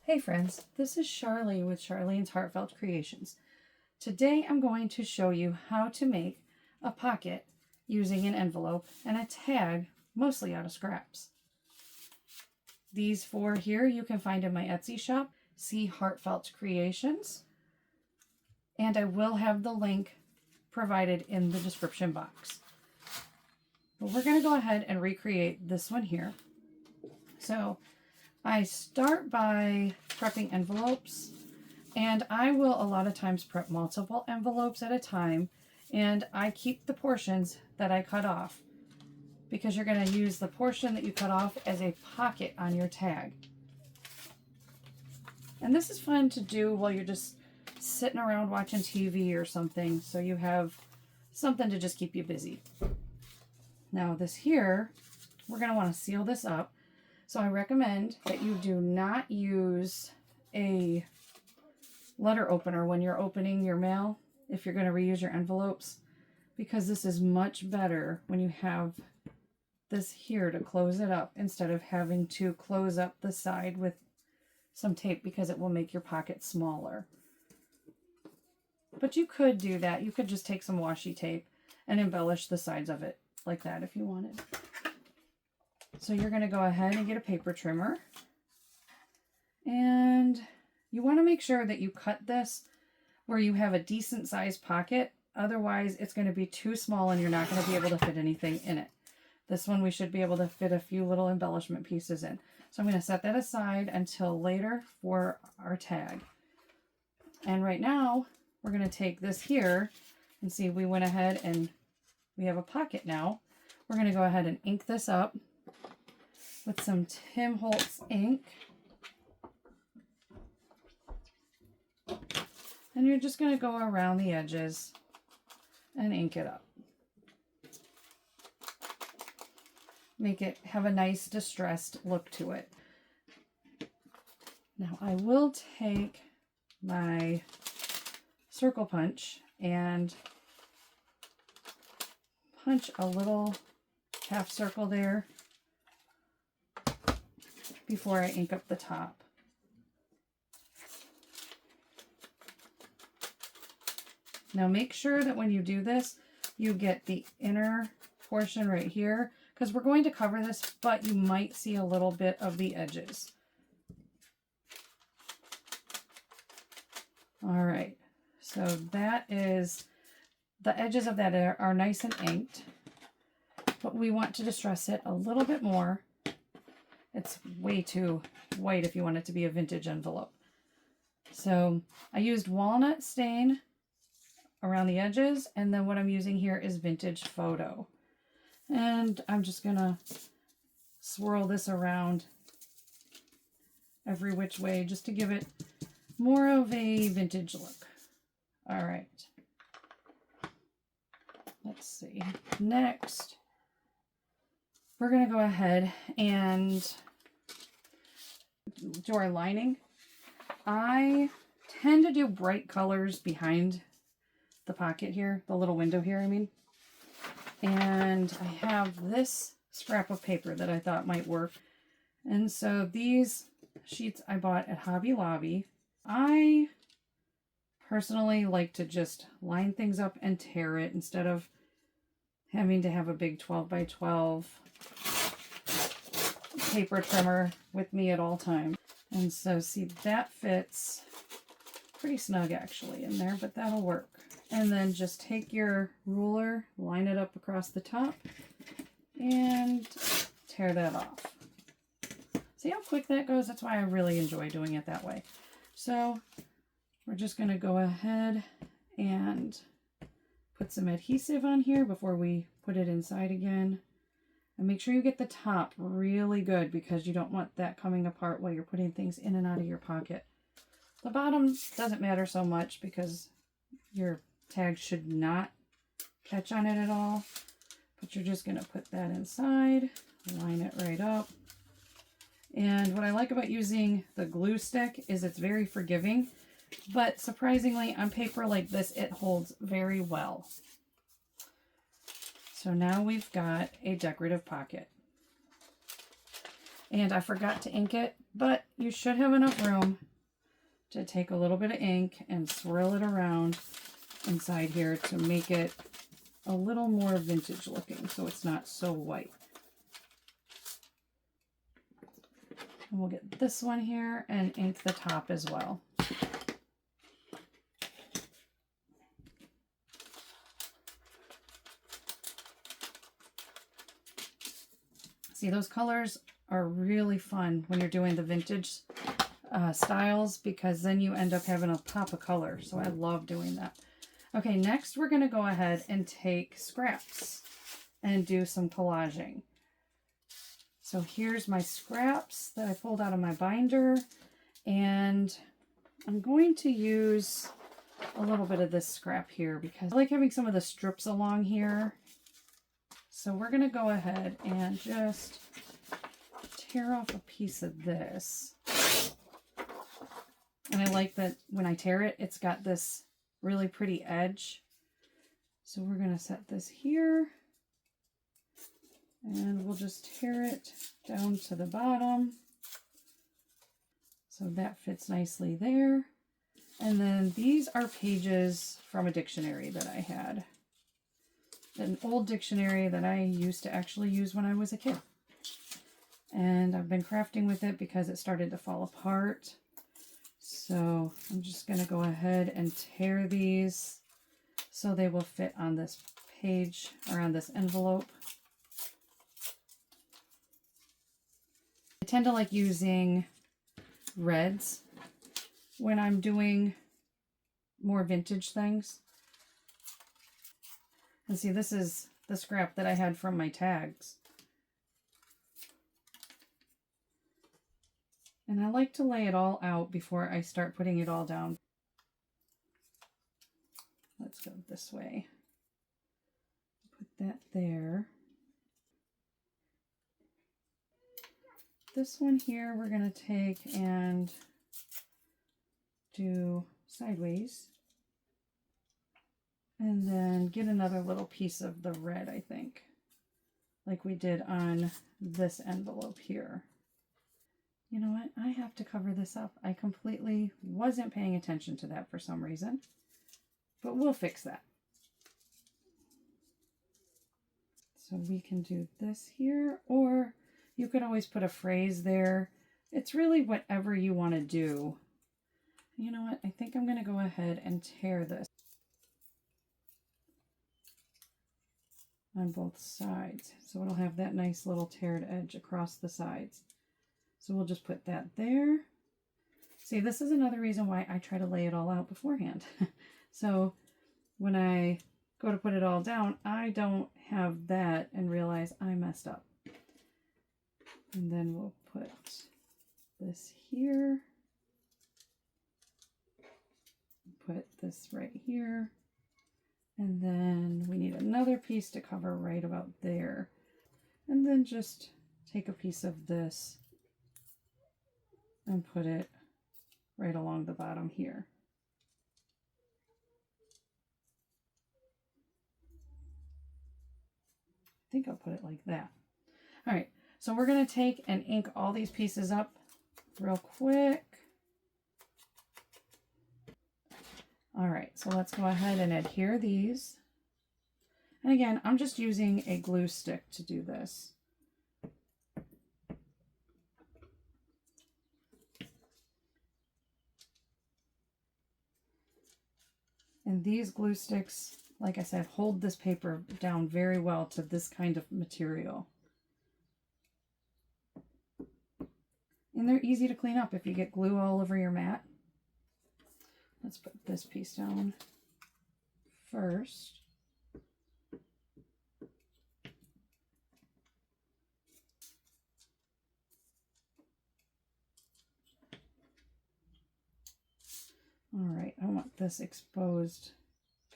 Hey friends, this is Charlie with Charlene's Heartfelt Creations. Today I'm going to show you how to make a pocket using an envelope and a tag, mostly out of scraps. These four here you can find in my Etsy shop, see Heartfelt Creations, and I will have the link provided in the description box. But we're going to go ahead and recreate this one here. So I start by prepping envelopes, and I will a lot of times prep multiple envelopes at a time, and I keep the portions that I cut off because you're going to use the portion that you cut off as a pocket on your tag. And this is fun to do while you're just sitting around watching TV or something, so you have something to just keep you busy. Now this here, we're going to want to seal this up. So I recommend that you do not use a letter opener when you're opening your mail if you're going to reuse your envelopes, because this is much better when you have this here to close it up instead of having to close up the side with some tape, because it will make your pocket smaller. But you could do that. You could just take some washi tape and embellish the sides of it like that if you wanted. So you're going to go ahead and get a paper trimmer, and you want to make sure that you cut this where you have a decent sized pocket. Otherwise it's going to be too small and you're not going to be able to fit anything in it. This one we should be able to fit a few little embellishment pieces in. So I'm going to set that aside until later for our tag. And right now we're going to take this here and see, we went ahead and we have a pocket now. We're going to go ahead and ink this up with some Tim Holtz ink. And you're just going to go around the edges and ink it up. Make it have a nice distressed look to it. Now I will take my circle punch and punch a little half circle there before I ink up the top. Now make sure that when you do this, you get the inner portion right here, because we're going to cover this, but you might see a little bit of the edges. All right, so that is, the edges of that are nice and inked, but we want to distress it a little bit more. It's way too white if you want it to be a vintage envelope. So I used walnut stain around the edges, and then what I'm using here is vintage photo. And I'm just gonna swirl this around every which way just to give it more of a vintage look. All right. Let's see. Next, we're gonna go ahead and do our lining. I tend to do bright colors behind the pocket here, the little window here, I mean. And I have this scrap of paper that I thought might work. And so these sheets I bought at Hobby Lobby. I personally like to just line things up and tear it instead of having to have a big 12 by 12 paper trimmer with me at all times. And so see, that fits pretty snug actually in there, but that'll work. And then just take your ruler, line it up across the top, and tear that off. See how quick that goes? That's why I really enjoy doing it that way. So we're just going to go ahead and put some adhesive on here before we put it inside again. And make sure you get the top really good, because you don't want that coming apart while you're putting things in and out of your pocket. The bottom doesn't matter so much because your tag should not catch on it at all. But you're just going to put that inside, line it right up. And what I like about using the glue stick is it's very forgiving, but surprisingly on paper like this, it holds very well. So now we've got a decorative pocket. and I forgot to ink it, but you should have enough room to take a little bit of ink and swirl it around inside here to make it a little more vintage looking so it's not so white. And we'll get this one here and ink the top as well. See, those colors are really fun when you're doing the vintage styles, because then you end up having a pop of color. So I love doing that. Okay, next we're going to go ahead and take scraps and do some collaging. So here's my scraps that I pulled out of my binder, and I'm going to use a little bit of this scrap here because I like having some of the strips along here. So we're going to go ahead and just tear off a piece of this. And I like that when I tear it, it's got this really pretty edge. So we're going to set this here. And we'll just tear it down to the bottom. So that fits nicely there. And then these are pages from a dictionary that I had. An old dictionary that I used to actually use when I was a kid. And I've been crafting with it because it started to fall apart. So I'm just going to go ahead and tear these so they will fit on this page or on this envelope. I tend to like using reds when I'm doing more vintage things. And see, this is the scrap that I had from my tags. And I like to lay it all out before I start putting it all down. Let's go this way. Put that there. This one here we're going to take and do sideways. And then get another little piece of the red, I think, like we did on this envelope here. You know what? I have to cover this up. I completely wasn't paying attention to that for some reason, but we'll fix that. So we can do this here, or you could always put a phrase there. It's really whatever you want to do. You know what? I think I'm going to go ahead and tear this on both sides. So it'll have that nice little teared edge across the sides. So we'll just put that there. See, this is another reason why I try to lay it all out beforehand. So when I go to put it all down, I don't have that and realize I messed up. And then we'll put this here. Put this right here. And then we need another piece to cover right about there. And then just take a piece of this and put it right along the bottom here. I think I'll put it like that. All right, so we're going to take and ink all these pieces up real quick. All right, so let's go ahead and adhere these. And again, I'm just using a glue stick to do this. And these glue sticks, like I said, hold this paper down very well to this kind of material. And they're easy to clean up if you get glue all over your mat. Let's put this piece down first. All right, I want this exposed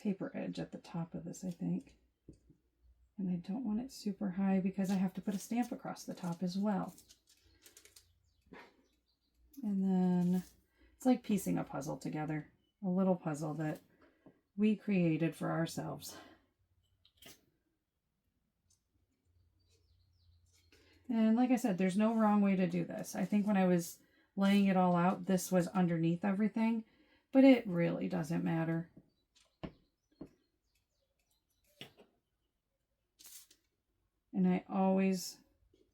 paper edge at the top of this, I think. And I don't want it super high because I have to put a stamp across the top as well. And then it's like piecing a puzzle together, a little puzzle that we created for ourselves. And like I said, there's no wrong way to do this. I think when I was laying it all out, this was underneath everything, but it really doesn't matter. And I always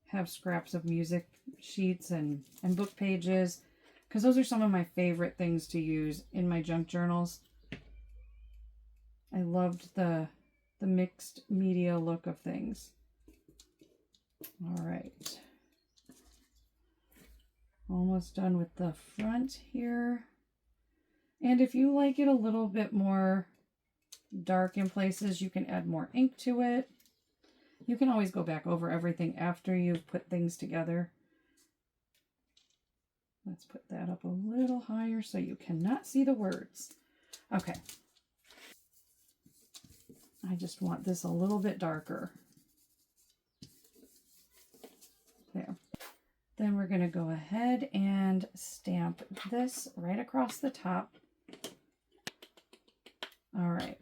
have scraps of music sheets and book pages, because those are some of my favorite things to use in my junk journals. I loved the mixed media look of things. All right. Almost done with the front here. And if you like it a little bit more dark in places, you can add more ink to it. You can always go back over everything after you've put things together. Let's put that up a little higher so you cannot see the words. Okay. I just want this a little bit darker. There. Then we're going to go ahead and stamp this right across the top. All right.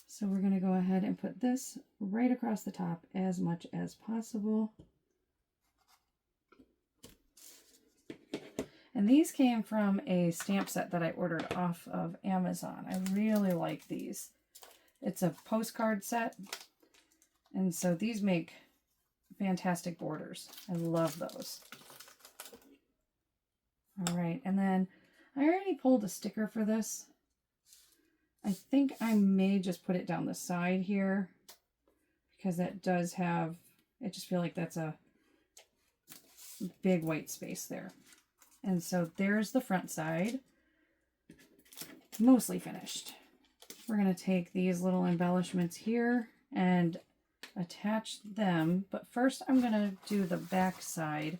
So we're going to go ahead and put this right across the top as much as possible. And these came from a stamp set that I ordered off of Amazon. I really like these. It's a postcard set. And so these make fantastic borders. I love those. All right, and then I already pulled a sticker for this. I think I may just put it down the side here because that does have, I just feel like that's a big white space there. And so there's the front side, mostly finished. We're going to take these little embellishments here and attach them, but first I'm going to do the back side.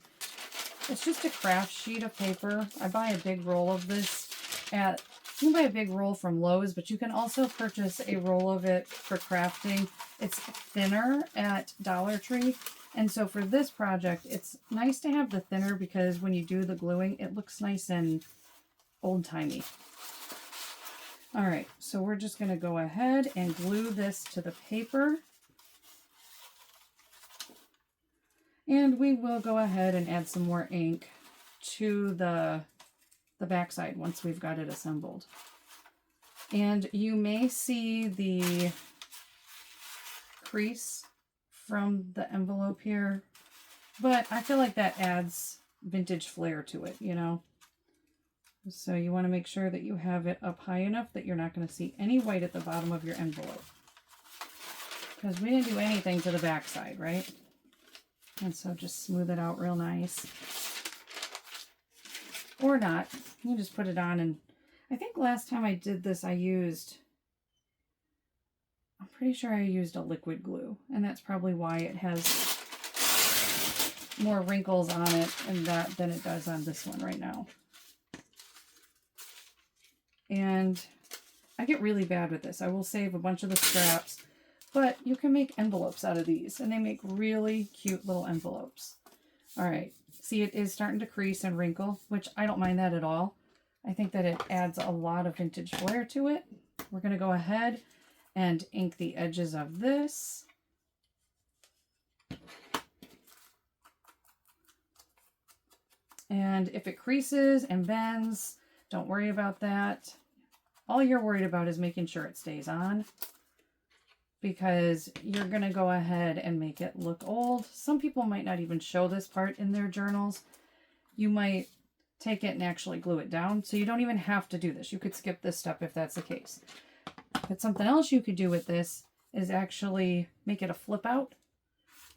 It's just a craft sheet of paper. I buy a big roll of this at, you can buy a big roll from Lowe's, but you can also purchase a roll of it for crafting. It's thinner at Dollar Tree. And so for this project, it's nice to have the thinner because when you do the gluing, it looks nice and old-timey. All right, so we're just going to go ahead and glue this to the paper. And we will go ahead and add some more ink to the backside once we've got it assembled. And you may see the crease from the envelope here, but I feel like that adds vintage flair to it, you know? So you want to make sure that you have it up high enough that you're not going to see any white at the bottom of your envelope. Because we didn't do anything to the backside, right? And so just smooth it out real nice. Or not. You just put it on, and I think last time I did this I'm pretty sure I used a liquid glue, and that's probably why it has more wrinkles on it and that than it does on this one right now. And I get really bad with this. I will save a bunch of the scraps, but you can make envelopes out of these, and they make really cute little envelopes. All right. See, it is starting to crease and wrinkle, which I don't mind that at all. I think that it adds a lot of vintage flair to it. We're going to go ahead and ink the edges of this. And if it creases and bends, don't worry about that. All you're worried about is making sure it stays on, because you're going to go ahead and make it look old. Some people might not even show this part in their journals. You might take it and actually glue it down, so you don't even have to do this. You could skip this step if that's the case. But something else you could do with this is actually make it a flip out.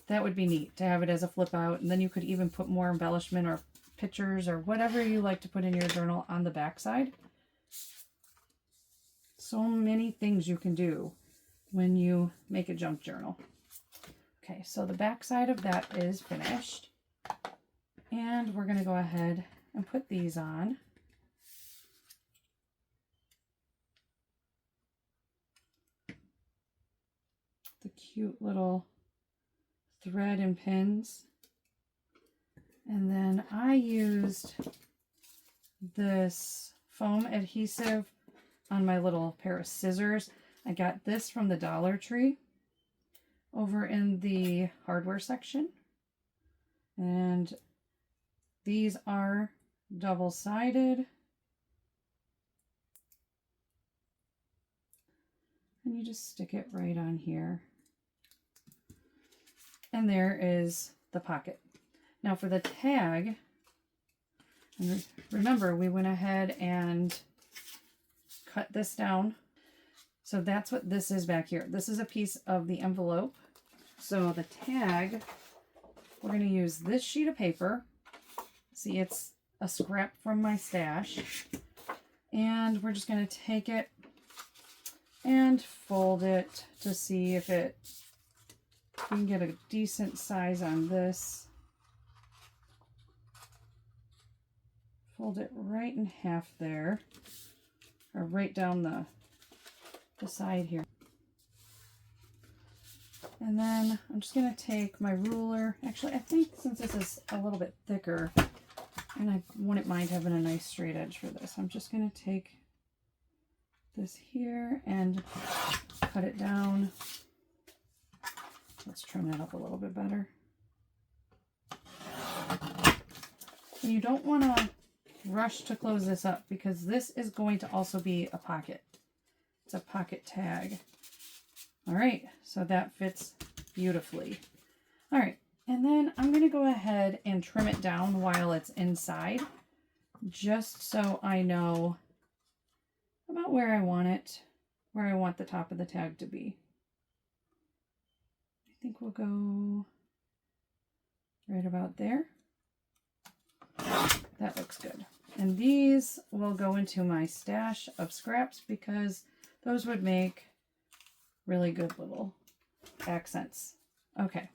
That would be neat to have it as a flip out, and then you could even put more embellishment or pictures or whatever you like to put in your journal on the back side. So many things you can do when you make a junk journal. Okay, so the back side of that is finished. And we're going to go ahead and put these on. The cute little thread and pins. And then I used this foam adhesive on my little pair of scissors. I got this from the Dollar Tree. over in the hardware section. And these are double-sided. And you just stick it right on here. And there is the pocket. Now for the tag, and remember we went ahead and cut this down. So that's what this is back here. This is a piece of the envelope. So the tag, we're going to use this sheet of paper. See, it's a scrap from my stash. And we're just going to take it and fold it to see if we can get a decent size on this. Fold it right in half there, or right down the side here. And then I'm just going to take my ruler. Actually, I think since this is a little bit thicker, and I wouldn't mind having a nice straight edge for this, I'm just going to take this here and cut it down. Let's trim that up a little bit better. And you don't want to rush to close this up because this is going to also be a pocket. It's a pocket tag. All right, so that fits beautifully. All right, and then I'm going to go ahead and trim it down while it's inside, just so I know about where I want it, where I want the top of the tag to be. I think we'll go right about there. That looks good. And these will go into my stash of scraps because those would make really good little accents. Okay.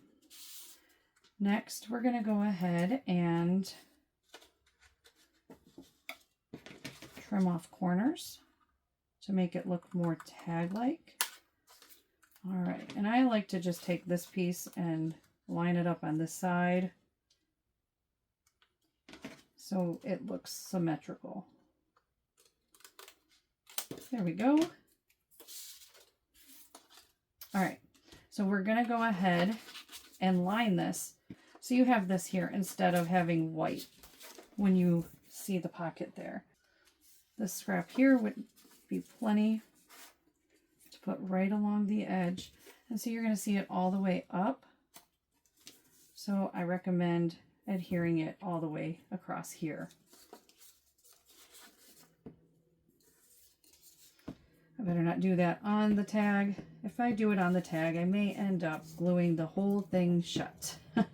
Next, we're going to go ahead and trim off corners to make it look more tag-like. All right, and I like to just take this piece and line it up on this side so it looks symmetrical. There we go. All right, so we're going to go ahead and line this so you have this here instead of having white when you see the pocket there. This scrap here would be plenty to put right along the edge. And so you're going to see it all the way up. So I recommend adhering it all the way across here. I better not do that on the tag. If I do it on the tag, I may end up gluing the whole thing shut. All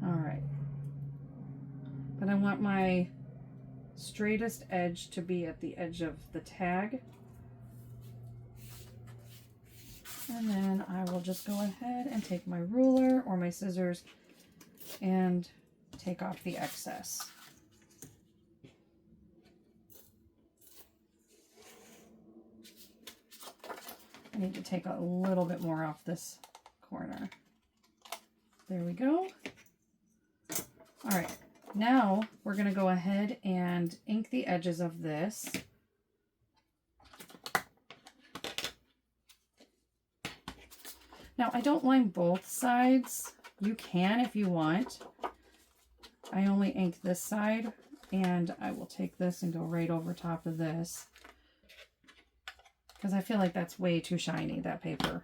right. But I want my straightest edge to be at the edge of the tag. And then I will just go ahead and take my ruler or my scissors and take off the excess. I need to take a little bit more off this corner. There we go. All right, now we're going to go ahead and ink the edges of this. Now, I don't line both sides. You can if you want. I only ink this side, and I will take this and go right over top of this because I feel like that's way too shiny, that paper.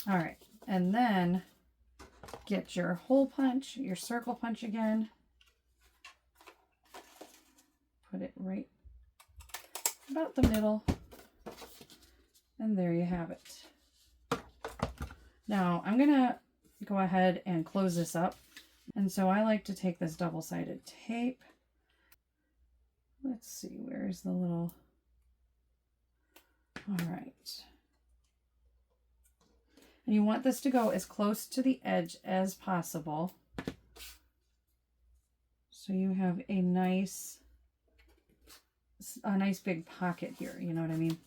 All right, and then get your hole punch, your circle punch again. Put it right about the middle, and there you have it. Now, I'm going to go ahead and close this up. And so I like to take this double-sided tape. Let's see, where's the little... All right. And you want this to go as close to the edge as possible. So you have a nice big pocket here, you know what I mean?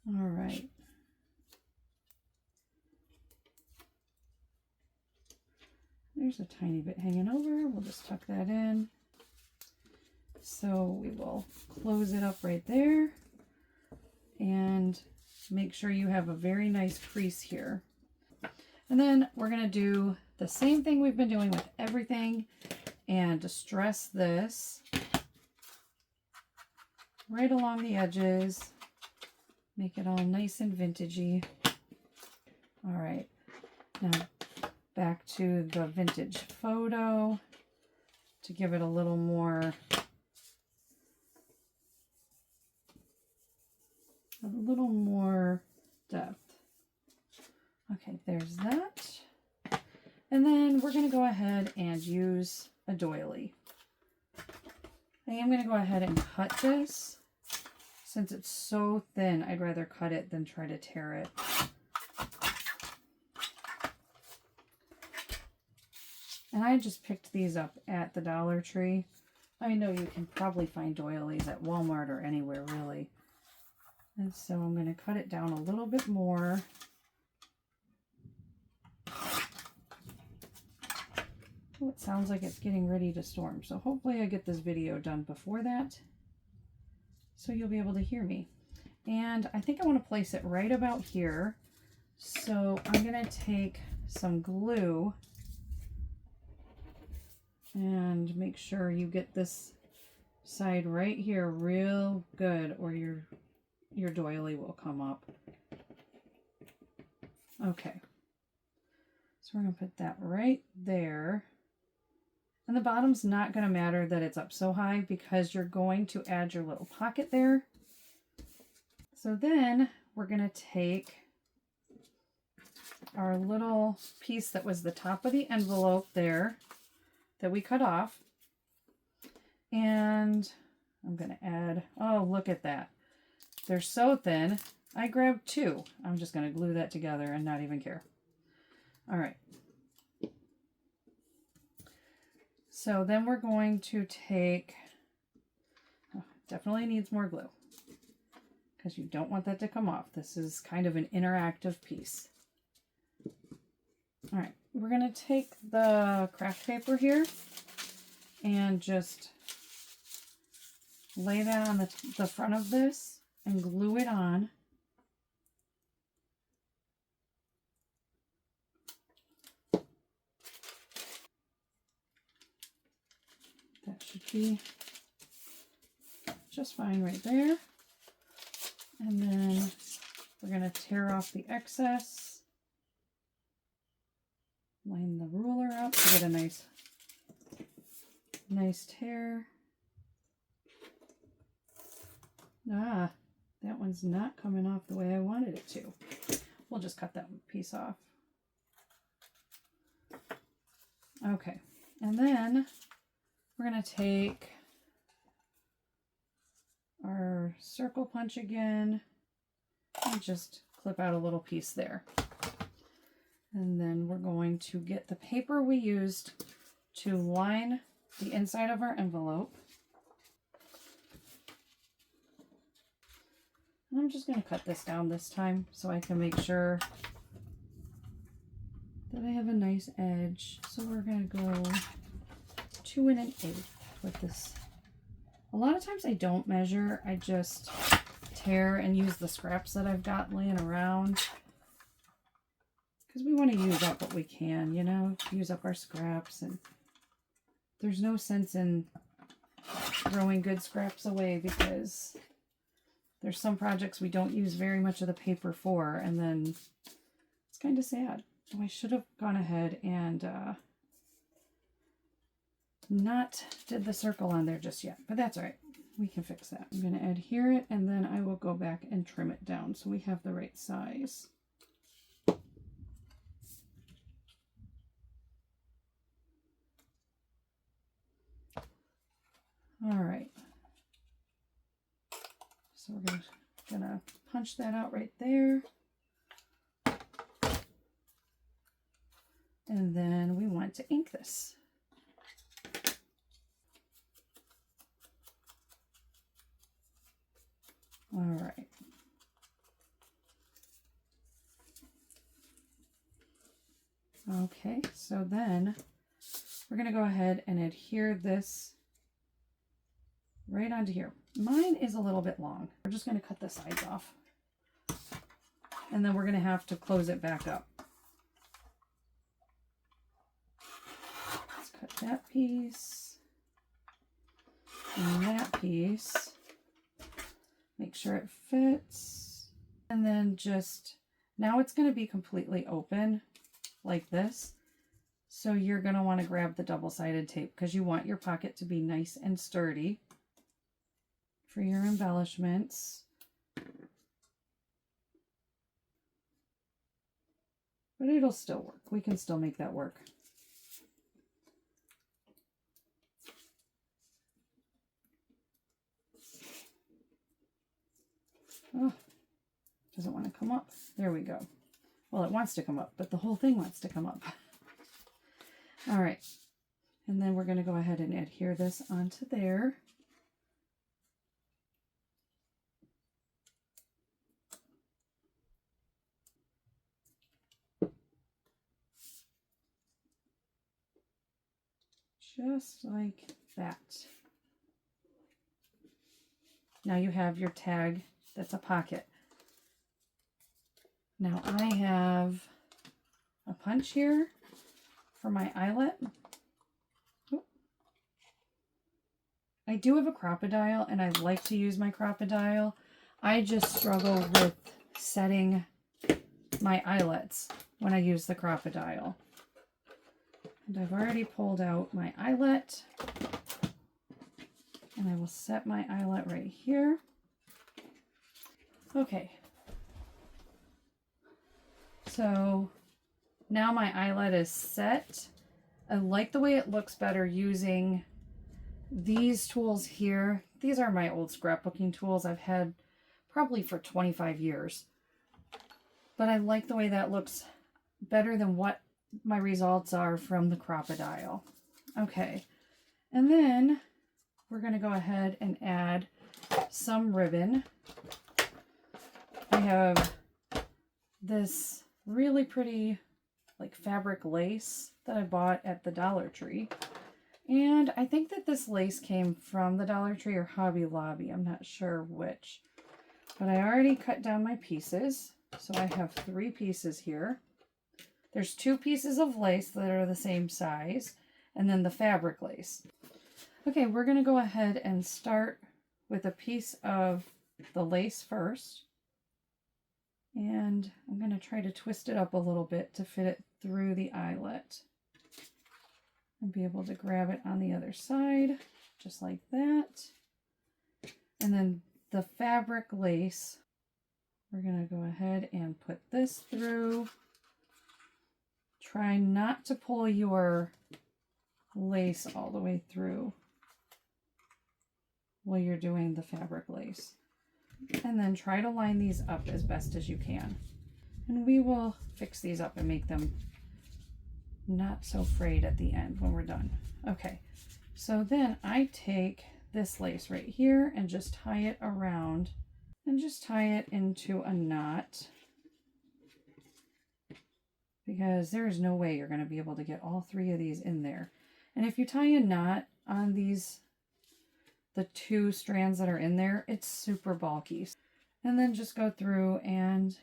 All right. There's a tiny bit hanging over. We'll just tuck that in. So we will close it up right there. and make sure you have a very nice crease here. And then we're going to do the same thing we've been doing with everything and distress this right along the edges. Make it all nice and vintagey. All right, now back to the vintage photo to give it a little more depth. Okay, there's that. And then we're going to go ahead and use a doily. I am going to go ahead and cut this. Since it's so thin, I'd rather cut it than try to tear it. And I just picked these up at the Dollar Tree. I know you can probably find doilies at Walmart or anywhere really. And so I'm going to cut it down a little bit more. Oh, it sounds like it's getting ready to storm. So hopefully I get this video done before that, so you'll be able to hear me. And I think I want to place it right about here. So I'm going to take some glue and make sure you get this side right here real good, or your doily will come up. Okay. So we're going to put that right there. And the bottom's not going to matter that it's up so high because you're going to add your little pocket there. So then we're going to take our little piece that was the top of the envelope there that we cut off. And I'm going to add, oh, look at that. They're so thin. I grabbed two. I'm just going to glue that together and not even care. All right. So then we're going to take, oh, definitely needs more glue because you don't want that to come off. This is kind of an interactive piece. All right, we're going to take the craft paper here and just lay that on the front of this and glue it on. That should be just fine right there. And then we're going to tear off the excess. Line the ruler up to get a nice tear. Ah, that one's not coming off the way I wanted it to. We'll just cut that piece off. Okay, and then we're going to take our circle punch again and just clip out a little piece there. And then we're going to get the paper we used to line the inside of our envelope. And I'm just going to cut this down this time so I can make sure that I have a nice edge. So we're going to go 2 1/8 with this. A lot of times I don't measure, I just tear and use the scraps that I've got laying around. Because we want to use up what we can, you know, use up our scraps. And there's no sense in throwing good scraps away because there's some projects we don't use very much of the paper for, and then it's kind of sad. Oh, I should have gone ahead and not did the circle on there just yet, but that's all right. We can fix that. I'm going to adhere it, and then I will go back and trim it down so we have the right size. All right. So we're gonna punch that out right there. And then we want to ink this. All right. Okay, so then we're going to go ahead and adhere this right onto here. Mine is a little bit long. We're just going to cut the sides off. and then we're going to have to close it back up. Let's cut that piece and that piece. Make sure it fits. And then just, now it's going to be completely open like this. So you're going to want to grab the double-sided tape because you want your pocket to be nice and sturdy for your embellishments. But it'll still work. We can still make that work. Oh, doesn't want to come up. There we go. Well, it wants to come up, but the whole thing wants to come up. All right. And then we're going to go ahead and adhere this onto there. Just like that. Now you have your tag that's a pocket. Now I have a punch here for my eyelet. I do have a crocodile and I like to use my crocodile. I just struggle with setting my eyelets when I use the crocodile. And I've already pulled out my eyelet. And I will set my eyelet right here. Okay. So now my eyelet is set. I like the way it looks better using these tools here. These are my old scrapbooking tools I've had probably for 25 years. But I like the way that looks better than what my results are from the crocodile. Okay. And then we're going to go ahead and add some ribbon. I have this really pretty like fabric lace that I bought at the Dollar Tree. And I think that this lace came from the Dollar Tree or Hobby Lobby. I'm not sure which. But I already cut down my pieces. So I have 3 pieces here. There's 2 pieces of lace that are the same size. And then the fabric lace. Okay, we're going to go ahead and start with a piece of the lace first. And I'm going to try to twist it up a little bit to fit it through the eyelet. And be able to grab it on the other side, just like that. And then the fabric lace, we're going to go ahead and put this through. Try not to pull your lace all the way through while you're doing the fabric lace. And then try to line these up as best as you can. And we will fix these up and make them not so frayed at the end when we're done. Okay, so then I take this lace right here and just tie it around and just tie it into a knot, because there's no way you're going to be able to get all 3 of these in there. And if you tie a knot on these, the 2 strands that are in there, it's super bulky. And then just go through and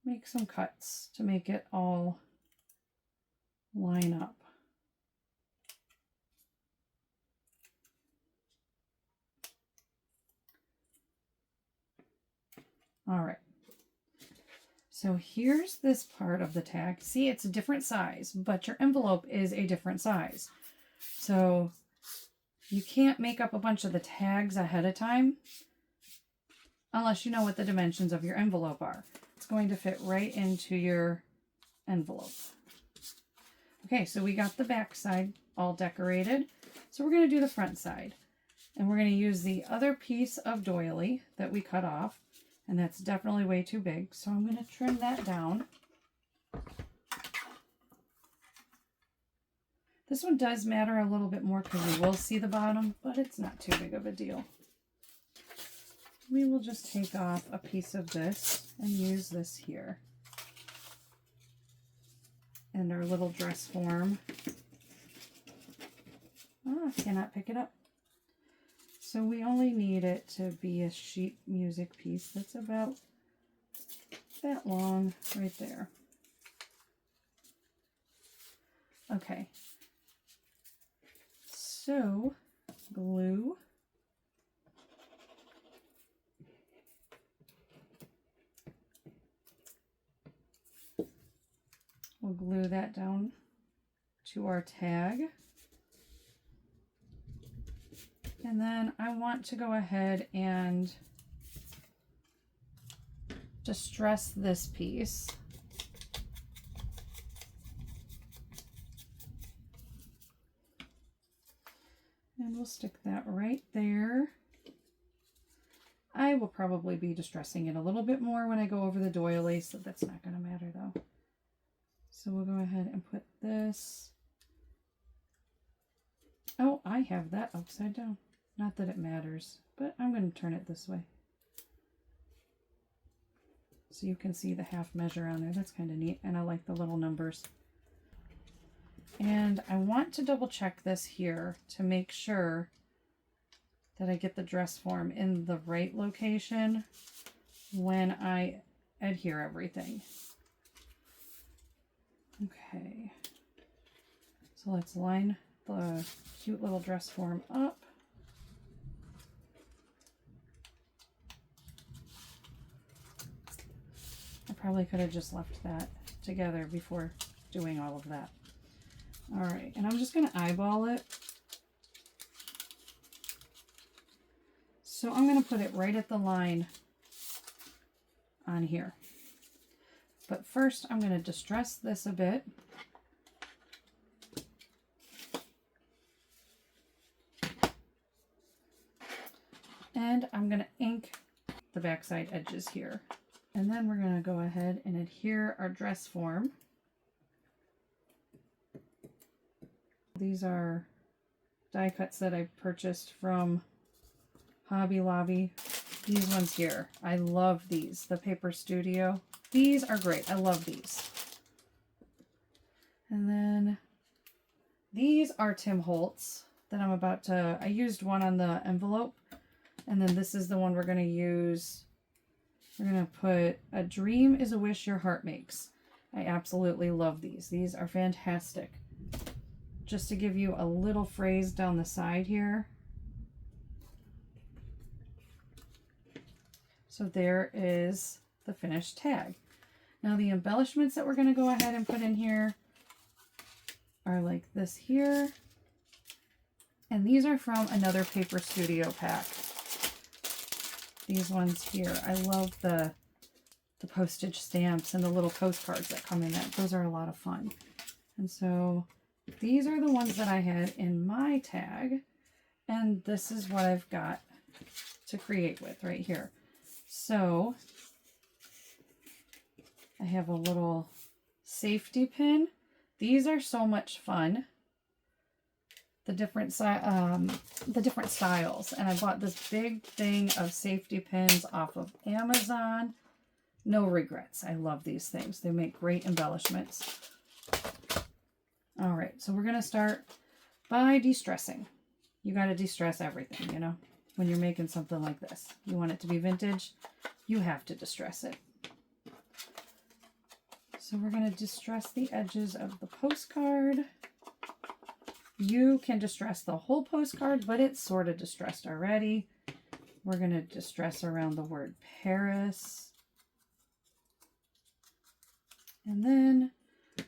make some cuts to make it all line up. All right. So here's this part of the tag. See, it's a different size, but your envelope is a different size. So you can't make up a bunch of the tags ahead of time unless you know what the dimensions of your envelope are. It's going to fit right into your envelope. Okay, so we got the back side all decorated. So we're going to do the front side. And we're going to use the other piece of doily that we cut off. And that's definitely way too big. So I'm going to trim that down. This one does matter a little bit more because you will see the bottom, but it's not too big of a deal. We will just take off a piece of this and use this here. And our little dress form. Oh, I cannot pick it up. So we only need it to be a sheet music piece that's about that long right there. Okay. So, glue. We'll glue that down to our tag. And then I want to go ahead and distress this piece. And we'll stick that right there. I will probably be distressing it a little bit more when I go over the doily, so that's not going to matter though. So we'll go ahead and put this. Oh, I have that upside down. Not that it matters, but I'm going to turn it this way. So you can see the half measure on there. That's kind of neat. And I like the little numbers. And I want to double check this here to make sure that I get the dress form in the right location when I adhere everything. Okay. So let's line the cute little dress form up. I probably could have just left that together before doing all of that. All right, and I'm just going to eyeball it. So I'm going to put it right at the line on here. But first I'm going to distress this a bit. And I'm going to ink the backside edges here. And then we're going to go ahead and adhere our dress form. These are die cuts that I purchased from Hobby Lobby. These ones here, I love these. The Paper Studio. These are great. I love these. And then these are Tim Holtz that I'm about to, I used one on the envelope. And then this is the one we're going to use. We're going to put, "A dream is a wish your heart makes." I absolutely love these. These are fantastic. Just to give you a little phrase down the side here. So there is the finished tag. Now the embellishments that we're going to go ahead and put in here are like this here. And these are from another Paper Studio pack. These ones here. I love the postage stamps and the little postcards that come in that. Those are a lot of fun. And so these are the ones that I had in my tag. And this is what I've got to create with right here. So I have a little safety pin. These are so much fun. The different styles. And I bought this big thing of safety pins off of Amazon. No regrets. I love these things. They make great embellishments. All right, so we're going to start by de-stressing. You got to de-stress everything, you know, when you're making something like this. You want it to be vintage, you have to distress it. So we're going to distress the edges of the postcard. You can distress the whole postcard, but it's sort of distressed already. We're going to distress around the word Paris. And then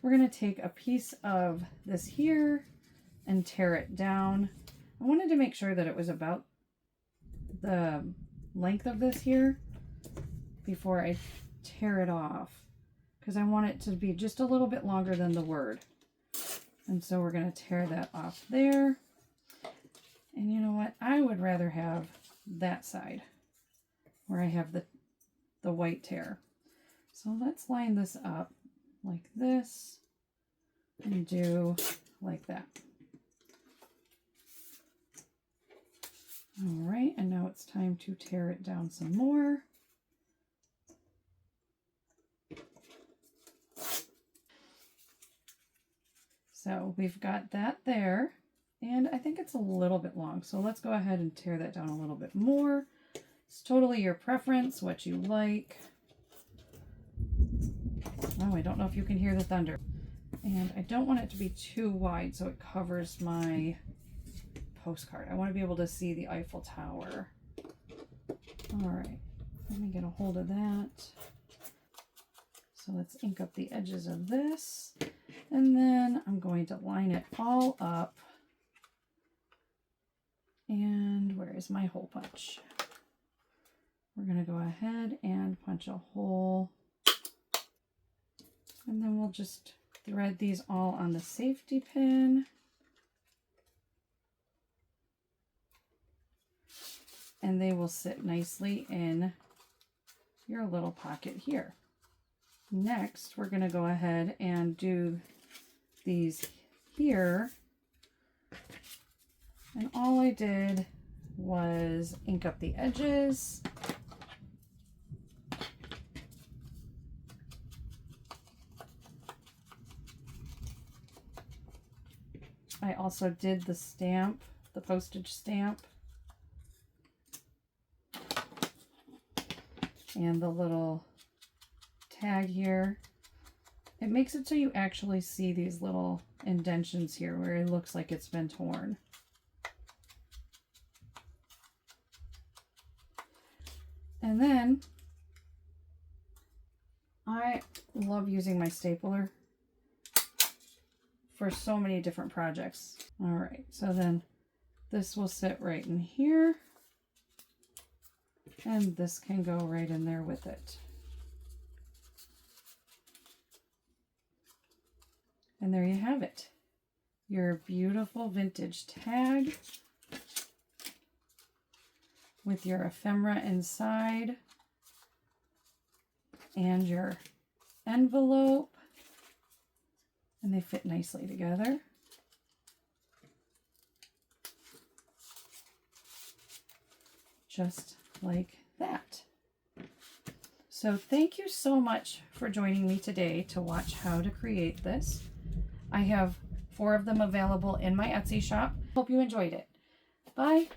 we're going to take a piece of this here and tear it down. I wanted to make sure that it was about the length of this here before I tear it off, because I want it to be just a little bit longer than the word. And so we're going to tear that off there. And you know what? I would rather have that side where I have the white tear. So let's line this up like this and do like that. All right, and now it's time to tear it down some more. So we've got that there, and I think it's a little bit long. So let's go ahead and tear that down a little bit more. It's totally your preference, what you like. Oh, I don't know if you can hear the thunder. And I don't want it to be too wide so it covers my postcard. I want to be able to see the Eiffel Tower. All right, let me get a hold of that. So let's ink up the edges of this. And then I'm going to line it all up. And where is my hole punch? We're going to go ahead and punch a hole. And then we'll just thread these all on the safety pin. And they will sit nicely in your little pocket here. Next, we're going to go ahead and do these here. And all I did was ink up the edges. I also did the stamp, the postage stamp. And the little tag here. It makes it so you actually see these little indentions here where it looks like it's been torn. And then I love using my stapler for so many different projects. All right, so then this will sit right in here. And this can go right in there with it. And there you have it. Your beautiful vintage tag with your ephemera inside and your envelope. And they fit nicely together. Just like that. So thank you so much for joining me today to watch how to create this. I have 4 of them available in my Etsy shop. Hope you enjoyed it. Bye.